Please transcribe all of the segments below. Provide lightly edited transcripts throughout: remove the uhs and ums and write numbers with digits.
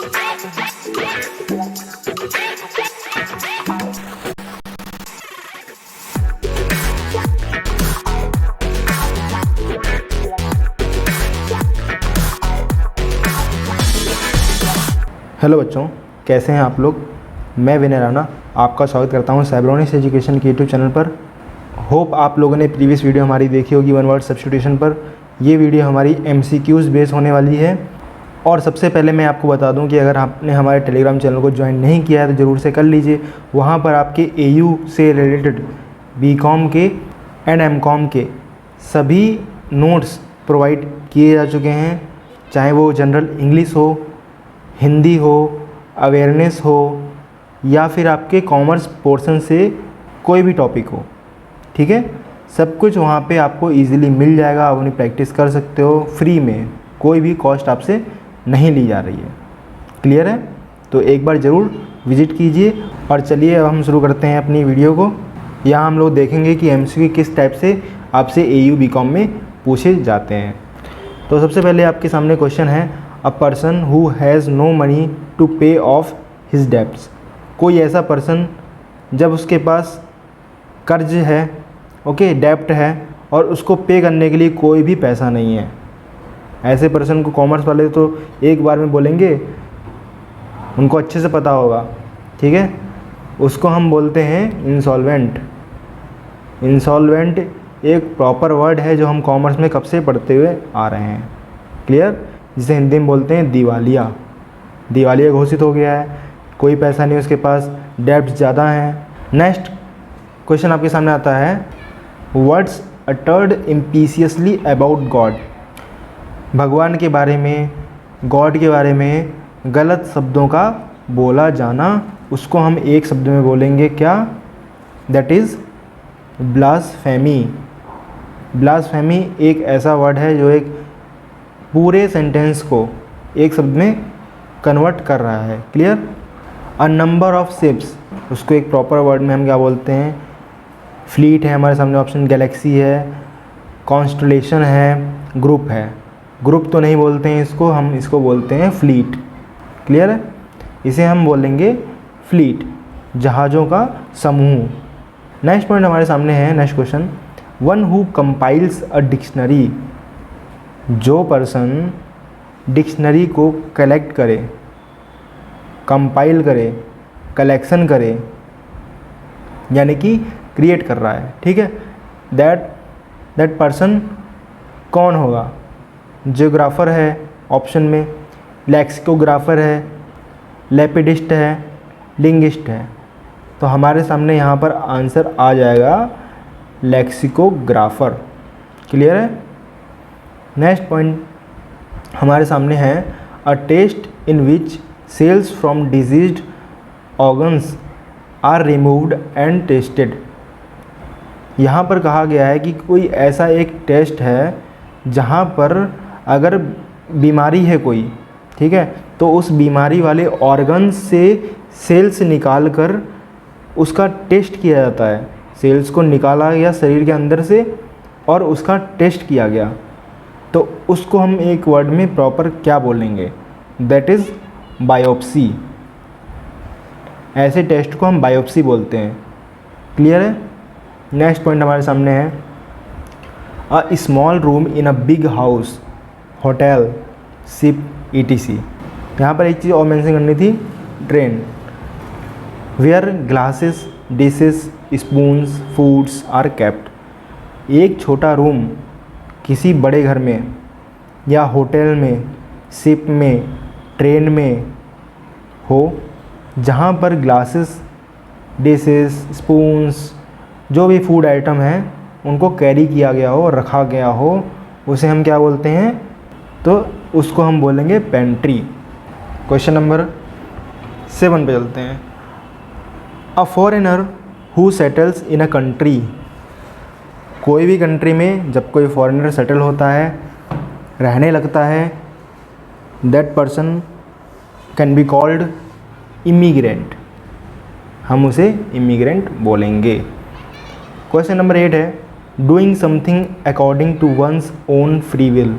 Hello बच्चों, कैसे हैं आप लोग। मैं विनय राणा आपका स्वागत करता हूं साइब्रोनिक्स एजुकेशन के यूट्यूब चैनल पर। होप आप लोगों ने प्रीवियस वीडियो हमारी देखी होगी वन वर्ड सब्स्टिट्यूशन पर। ये वीडियो हमारी MCQs बेस होने वाली है। और सबसे पहले मैं आपको बता दूं कि अगर आपने हमारे टेलीग्राम चैनल को ज्वाइन नहीं किया है तो ज़रूर से कर लीजिए। वहाँ पर आपके AU से रिलेटेड BCom के एंड MCom के सभी नोट्स प्रोवाइड किए जा चुके हैं, चाहे वो जनरल इंग्लिश हो, हिंदी हो, अवेयरनेस हो, या फिर आपके कॉमर्स पोर्शन से कोई भी टॉपिक हो। ठीक है, सब कुछ वहाँ पे आपको इजीली मिल जाएगा। आप अपनी प्रैक्टिस कर सकते हो फ्री में, कोई भी कॉस्ट आपसे नहीं ली जा रही है। क्लियर है? तो एक बार ज़रूर विजिट कीजिए। और चलिए अब हम शुरू करते हैं अपनी वीडियो को। यहाँ हम लोग देखेंगे कि MCQ किस टाइप से आपसे AU BCom में पूछे जाते हैं। तो सबसे पहले आपके सामने क्वेश्चन है, a person who has no money to pay off his debts. कोई ऐसा पर्सन जब उसके पास कर्ज है, ओके, डेब्ट है, और उसको पे करने के लिए कोई भी पैसा नहीं है। ऐसे पर्सन को कॉमर्स वाले तो एक बार में बोलेंगे, उनको अच्छे से पता होगा। ठीक है, उसको हम बोलते हैं इंसॉल्वेंट। इंसॉल्वेंट एक प्रॉपर वर्ड है जो हम कॉमर्स में कब से पढ़ते हुए आ रहे हैं। क्लियर? जिसे हिंदी में बोलते हैं दिवालिया। दिवालिया घोषित हो गया है, कोई पैसा नहीं उसके पास, डेब्ट्स ज़्यादा हैं। नेक्स्ट क्वेश्चन आपके सामने आता है, वर्ड्स अटर्ड इम्पीसियसली अबाउट गॉड। भगवान के बारे में, गॉड के बारे में गलत शब्दों का बोला जाना, उसको हम एक शब्द में बोलेंगे क्या? That is blasphemy. ब्लास्फेमी एक ऐसा वर्ड है जो एक पूरे सेंटेंस को एक शब्द में कन्वर्ट कर रहा है। Clear? A number of ships, उसको एक प्रॉपर वर्ड में हम क्या बोलते हैं? फ्लीट है हमारे सामने ऑप्शन, गैलेक्सी है, कॉन्स्टलेशन है, ग्रुप है। ग्रुप तो नहीं बोलते हैं इसको, हम इसको बोलते हैं फ्लीट। क्लियर है? इसे हम बोलेंगे फ्लीट, जहाज़ों का समूह। नेक्स्ट पॉइंट हमारे सामने है, next question, one who compiles a dictionary. जो पर्सन डिक्शनरी को कलेक्ट करे, कंपाइल करे, कलेक्शन करे, यानी कि क्रिएट कर रहा है। ठीक है, दैट पर्सन कौन होगा? जियोग्राफर है ऑप्शन में, लेक्सिकोग्राफर है, लेपिडिस्ट है, लिंग्विस्ट है। तो हमारे सामने यहाँ पर आंसर आ जाएगा लेक्सिकोग्राफर। क्लियर है? नेक्स्ट पॉइंट हमारे सामने है, a test in which cells from diseased organs are removed and tested. यहाँ पर कहा गया है कि कोई ऐसा एक टेस्ट है जहाँ पर अगर बीमारी है कोई, ठीक है, तो उस बीमारी वाले ऑर्गन्स से सेल्स निकाल कर उसका टेस्ट किया जाता है। सेल्स को निकाला गया शरीर के अंदर से और उसका टेस्ट किया गया, तो उसको हम एक वर्ड में प्रॉपर क्या बोलेंगे? That is biopsy. ऐसे टेस्ट को हम बायोप्सी बोलते हैं। क्लियर है? नेक्स्ट पॉइंट हमारे सामने है, a small room in a big house, hotel, ship, ETC। यहाँ पर एक चीज़ और मेंशन करनी थी, train, where glasses, dishes, spoons, foods are kept. एक छोटा रूम किसी बड़े घर में या होटल में, शिप में, ट्रेन में हो, जहाँ पर ग्लासेस, डिशेस, स्पून्स, जो भी फूड आइटम हैं उनको कैरी किया गया हो, रखा गया हो, उसे हम क्या बोलते हैं? तो उसको हम बोलेंगे पेंट्री। क्वेश्चन नंबर 7 पे चलते हैं, a foreigner who settles in a country. कोई भी कंट्री में जब कोई फॉरेनर सेटल होता है, रहने लगता है, that person can be called immigrant. हम उसे इमिग्रेंट बोलेंगे। क्वेश्चन नंबर 8 है, doing something according to one's own free will.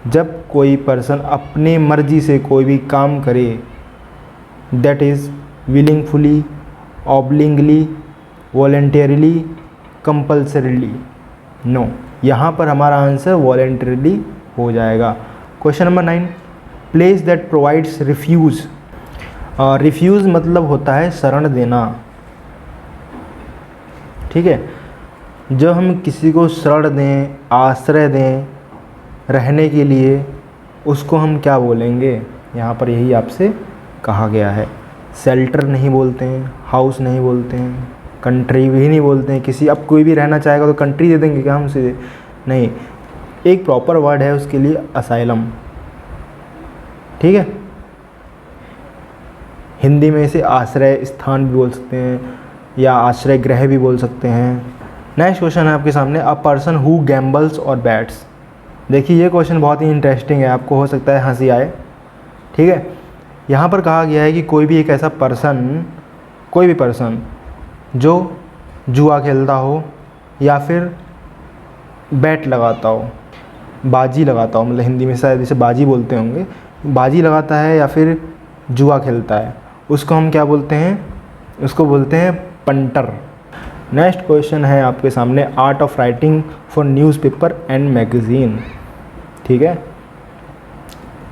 जब कोई पर्सन अपने मर्जी से कोई भी काम करे, that is willingfully, obligingly, voluntarily, compulsorily. No, यहाँ पर हमारा आंसर वॉलेंटरली हो जाएगा। Question number 9, place that provides refuge. Refuge मतलब होता है शरण देना, ठीक है। जब हम किसी को शरण दें, आश्रय दें रहने के लिए, उसको हम क्या बोलेंगे? यहाँ पर यही आपसे कहा गया है। शेल्टर नहीं बोलते हैं, हाउस नहीं बोलते हैं, कंट्री भी नहीं बोलते हैं। किसी अब कोई भी रहना चाहेगा तो कंट्री दे देंगे क्या हम सीधे? नहीं, एक प्रॉपर वर्ड है उसके लिए, असाइलम, ठीक है। हिंदी में इसे आश्रय स्थान भी बोल सकते हैं या आश्रय गृह भी बोल सकते हैं। नेक्स्ट क्वेश्चन है आपके सामने, अ पर्सन हु गैम्बल्स और बैट्स। देखिए ये क्वेश्चन बहुत ही इंटरेस्टिंग है, आपको हो सकता है हंसी आए, ठीक है। यहाँ पर कहा गया है कि कोई भी एक ऐसा पर्सन, कोई भी पर्सन जो जुआ खेलता हो या फिर बैट लगाता हो, बाजी लगाता हो, मतलब हिंदी में शायद इसे बाजी बोलते होंगे, बाजी लगाता है या फिर जुआ खेलता है, उसको हम क्या बोलते हैं? उसको बोलते हैं पंटर। नेक्स्ट क्वेश्चन है आपके सामने, art of writing for newspaper and magazine, ठीक है।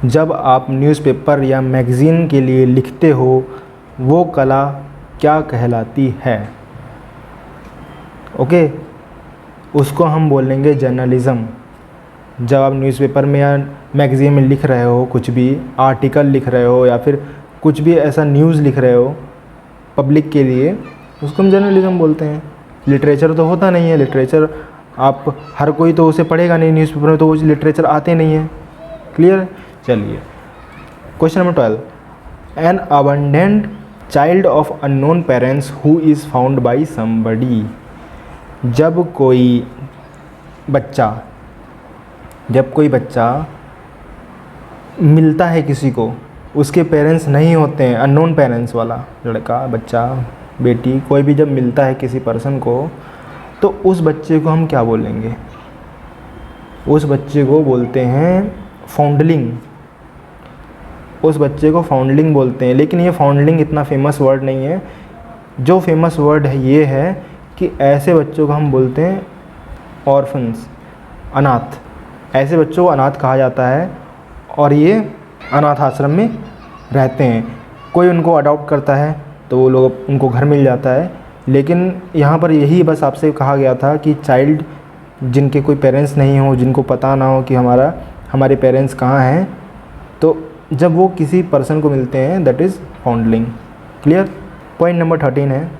जब आप न्यूज़पेपर या मैगज़ीन के लिए लिखते हो, वो कला क्या कहलाती है? ओके, उसको हम बोलेंगे जर्नलिज़म। जब आप न्यूज़पेपर में या मैगज़ीन में लिख रहे हो, कुछ भी आर्टिकल लिख रहे हो या फिर कुछ भी ऐसा न्यूज़ लिख रहे हो पब्लिक के लिए, उसको हम जर्नलिज़म बोलते हैं। लिटरेचर तो होता नहीं है, लिटरेचर आप हर कोई तो उसे पढ़ेगा नहीं, न्यूज़पेपर में तो वो लिटरेचर आते नहीं है। क्लियर? चलिए question number 12, an abandoned child of unknown parents who is found by somebody. जब कोई बच्चा मिलता है किसी को, उसके पेरेंट्स नहीं होते हैं, अननोन पेरेंट्स वाला लड़का, बच्चा, बेटी, कोई भी जब मिलता है किसी पर्सन को, तो उस बच्चे को हम क्या बोलेंगे? उस बच्चे को बोलते हैं फाउंडलिंग। उस बच्चे को फाउंडलिंग बोलते हैं। लेकिन ये फाउंडलिंग इतना फेमस वर्ड नहीं है। जो फेमस वर्ड है ये है कि ऐसे बच्चों को हम बोलते हैं ऑर्फन्स, अनाथ। ऐसे बच्चों को अनाथ कहा जाता है और ये अनाथ आश्रम में रहते हैं। कोई उनको अडॉप्ट करता है तो वो लोग, उनको घर मिल जाता है। लेकिन यहाँ पर यही बस आपसे कहा गया था कि चाइल्ड जिनके कोई पेरेंट्स नहीं हो, जिनको पता ना हो कि हमारे पेरेंट्स कहाँ हैं, तो जब वो किसी पर्सन को मिलते हैं, that is foundling. Clear? Point number 13 है,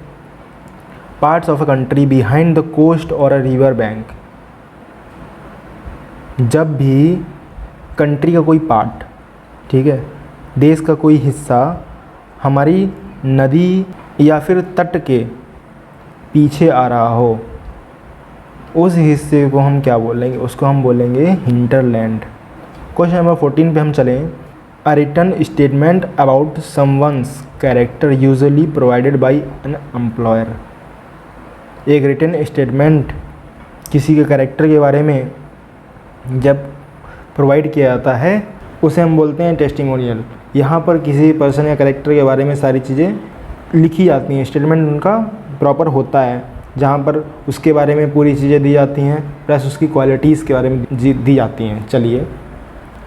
parts of a country behind the coast और अ रिवर बैंक। जब भी कंट्री का कोई पार्ट, ठीक है, देश का कोई हिस्सा हमारी नदी या फिर तट के पीछे आ रहा हो, उस हिस्से को हम क्या बोलेंगे? उसको हम बोलेंगे हिंटरलैंड। क्वेश्चन नंबर 14 पे हम चलें, a written statement about someone's character usually provided by an employer. एक रिटन स्टेटमेंट किसी के कैरेक्टर के बारे में जब प्रोवाइड किया जाता है, उसे हम बोलते हैं टेस्टिमोनियल। यहाँ पर किसी पर्सन या कैरेक्टर के बारे में सारी चीज़ें लिखी जाती हैं, स्टेटमेंट उनका प्रॉपर होता है, जहाँ पर उसके बारे में पूरी चीज़ें दी जाती हैं, प्लस उसकी क्वालिटीज़ के बारे में दी जाती हैं। चलिए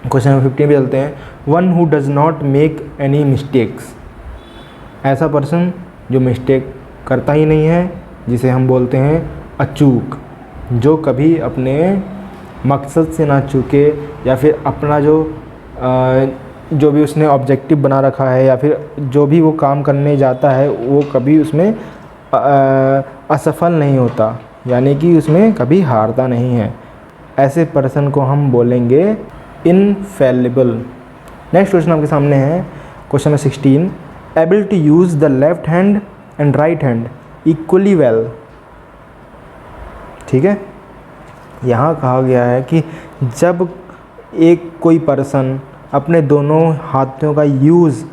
क्वेश्चन नंबर 15 पे चलते हैं, one who does not make any mistakes. ऐसा पर्सन जो मिस्टेक करता ही नहीं है, जिसे हम बोलते हैं अचूक, जो कभी अपने मकसद से ना चूके या फिर अपना जो भी उसने ऑब्जेक्टिव बना रखा है या फिर जो भी वो काम करने जाता है, वो कभी उसमें असफल नहीं होता, यानी कि उसमें कभी हारता नहीं है। ऐसे पर्सन को हम बोलेंगे इनफेलिबल। नेक्स्ट क्वेश्चन आपके सामने है, question number 16, able to use the left hand and right hand equally well. ठीक है, यहाँ कहा गया है कि जब कोई पर्सन अपने दोनों हाथों का use,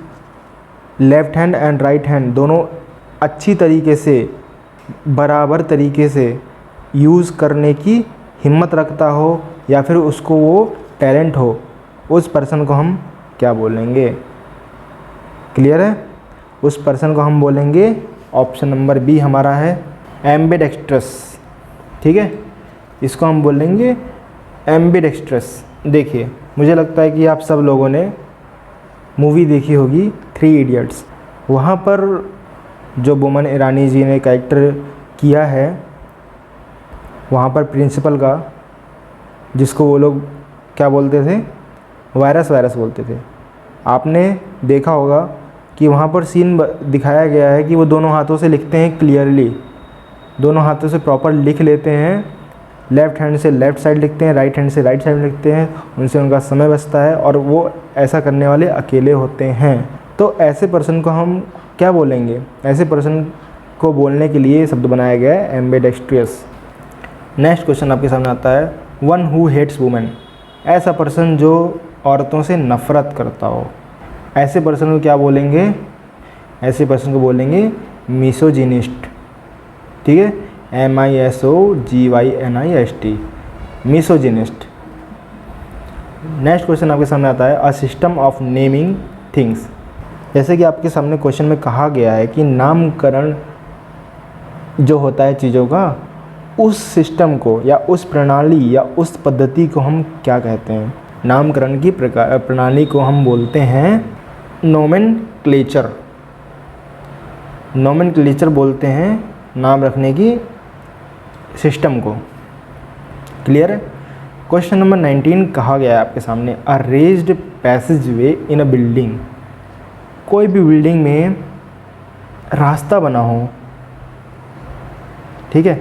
left hand and right hand दोनों अच्छी तरीके से, बराबर तरीके से यूज़ करने की हिम्मत रखता हो या फिर उसको वो टैलेंट हो, उस पर्सन को हम क्या बोलेंगे? क्लियर है? उस पर्सन को हम बोलेंगे, ऑप्शन नंबर बी हमारा है एम्बिडेक्स्ट्रस। ठीक है, इसको हम बोलेंगे एम्बिडेक्स्ट्रस। देखिए, मुझे लगता है कि आप सब लोगों ने मूवी देखी होगी 3 इडियट्स। वहाँ पर जो बोमन ईरानी जी ने कैरेक्टर किया है, वहाँ पर प्रिंसिपल का, जिसको वो लोग क्या बोलते थे, वायरस बोलते थे। आपने देखा होगा कि वहाँ पर सीन दिखाया गया है कि वो दोनों हाथों से लिखते हैं क्लियरली, दोनों हाथों से प्रॉपर लिख लेते हैं, लेफ़्ट हैंड से लेफ़्ट साइड लिखते हैं, राइट हैंड से राइट साइड लिखते हैं, उनसे उनका समय बचता है और वो ऐसा करने वाले अकेले होते हैं। तो ऐसे पर्सन को हम क्या बोलेंगे? ऐसे पर्सन को बोलने के लिए शब्द बनाया गया है एम्बिडेक्स्ट्रियस। नेक्स्ट क्वेश्चन आपके सामने आता है, वन हु हेट्स वुमेन। ऐसा पर्सन जो औरतों से नफ़रत करता हो, ऐसे पर्सन को क्या बोलेंगे? ऐसे पर्सन को बोलेंगे मिसोजिनिस्ट। ठीक है, MISOGYNIST, मिसोजिनिस्ट। नेक्स्ट क्वेश्चन आपके सामने आता है, a system of naming things. जैसे कि आपके सामने क्वेश्चन में कहा गया है कि नामकरण जो होता है चीज़ों का, उस सिस्टम को या उस प्रणाली या उस पद्धति को हम क्या कहते हैं? नामकरण की प्रणाली को हम बोलते हैं नोमेनक्लेचर। नोमेनक्लेचर बोलते हैं नाम रखने की सिस्टम को। क्लियर है? क्वेश्चन नंबर 19 कहा गया है आपके सामने, अ रेज्ड पैसेज वे इन अ बिल्डिंग। कोई भी बिल्डिंग में रास्ता बना हो, ठीक है,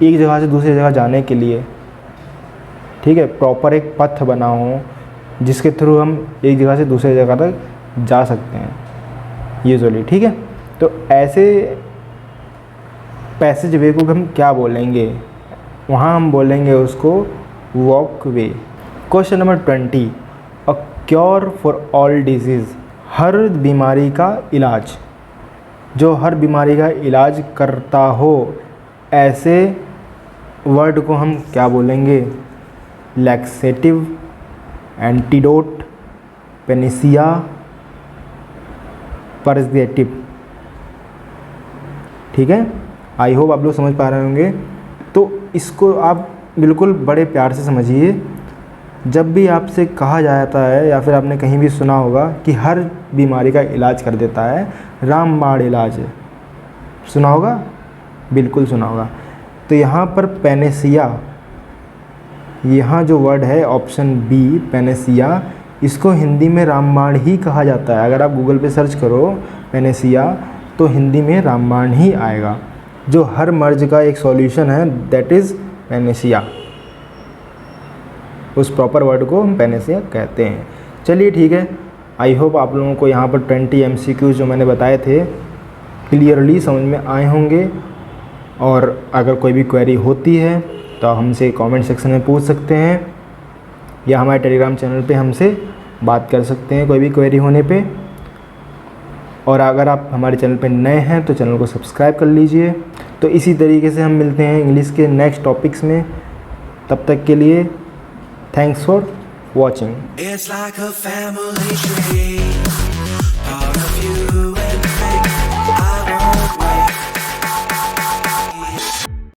एक जगह से दूसरी जगह जाने के लिए, ठीक है, प्रॉपर एक पथ बना हो जिसके थ्रू हम एक जगह से दूसरी जगह तक जा सकते हैं यूजुअली। ठीक है, तो ऐसे पैसेज वे को हम क्या बोलेंगे? वहाँ हम बोलेंगे उसको walkway. Question number 20, a cure for all disease. हर बीमारी का इलाज, जो हर बीमारी का इलाज करता हो, ऐसे वर्ड को हम क्या बोलेंगे? Laxative, antidote, panacea, purgative. ठीक है, आई होप आप लोग समझ पा रहे होंगे। तो इसको आप बिल्कुल बड़े प्यार से समझिए। जब भी आपसे कहा जाता है या फिर आपने कहीं भी सुना होगा कि हर बीमारी का इलाज कर देता है, रामबाण इलाज, सुना होगा, बिल्कुल सुना होगा। तो यहाँ पर पेनेसिया, यहाँ जो वर्ड है ऑप्शन बी पेनेसिया, इसको हिंदी में रामबाण ही कहा जाता है। अगर आप गूगल पे सर्च करो पेनेसिया तो हिंदी में रामबाण ही आएगा। जो हर मर्ज का एक सॉल्यूशन है, दैट इज़ पेनेसिया। उस प्रॉपर वर्ड को हम पेनेसिया कहते हैं। चलिए ठीक है, आई होप आप लोगों को यहाँ पर 20 MCQ जो मैंने बताए थे क्लियरली समझ में आए होंगे। और अगर कोई भी क्वेरी होती है तो हमसे कमेंट सेक्शन में पूछ सकते हैं या हमारे टेलीग्राम चैनल पे हमसे बात कर सकते हैं कोई भी क्वेरी होने पे। और अगर आप हमारे चैनल पे नए हैं तो चैनल को सब्सक्राइब कर लीजिए। तो इसी तरीके से हम मिलते हैं इंग्लिश के नेक्स्ट टॉपिक्स में। तब तक के लिए थैंक्स फॉर वॉचिंग।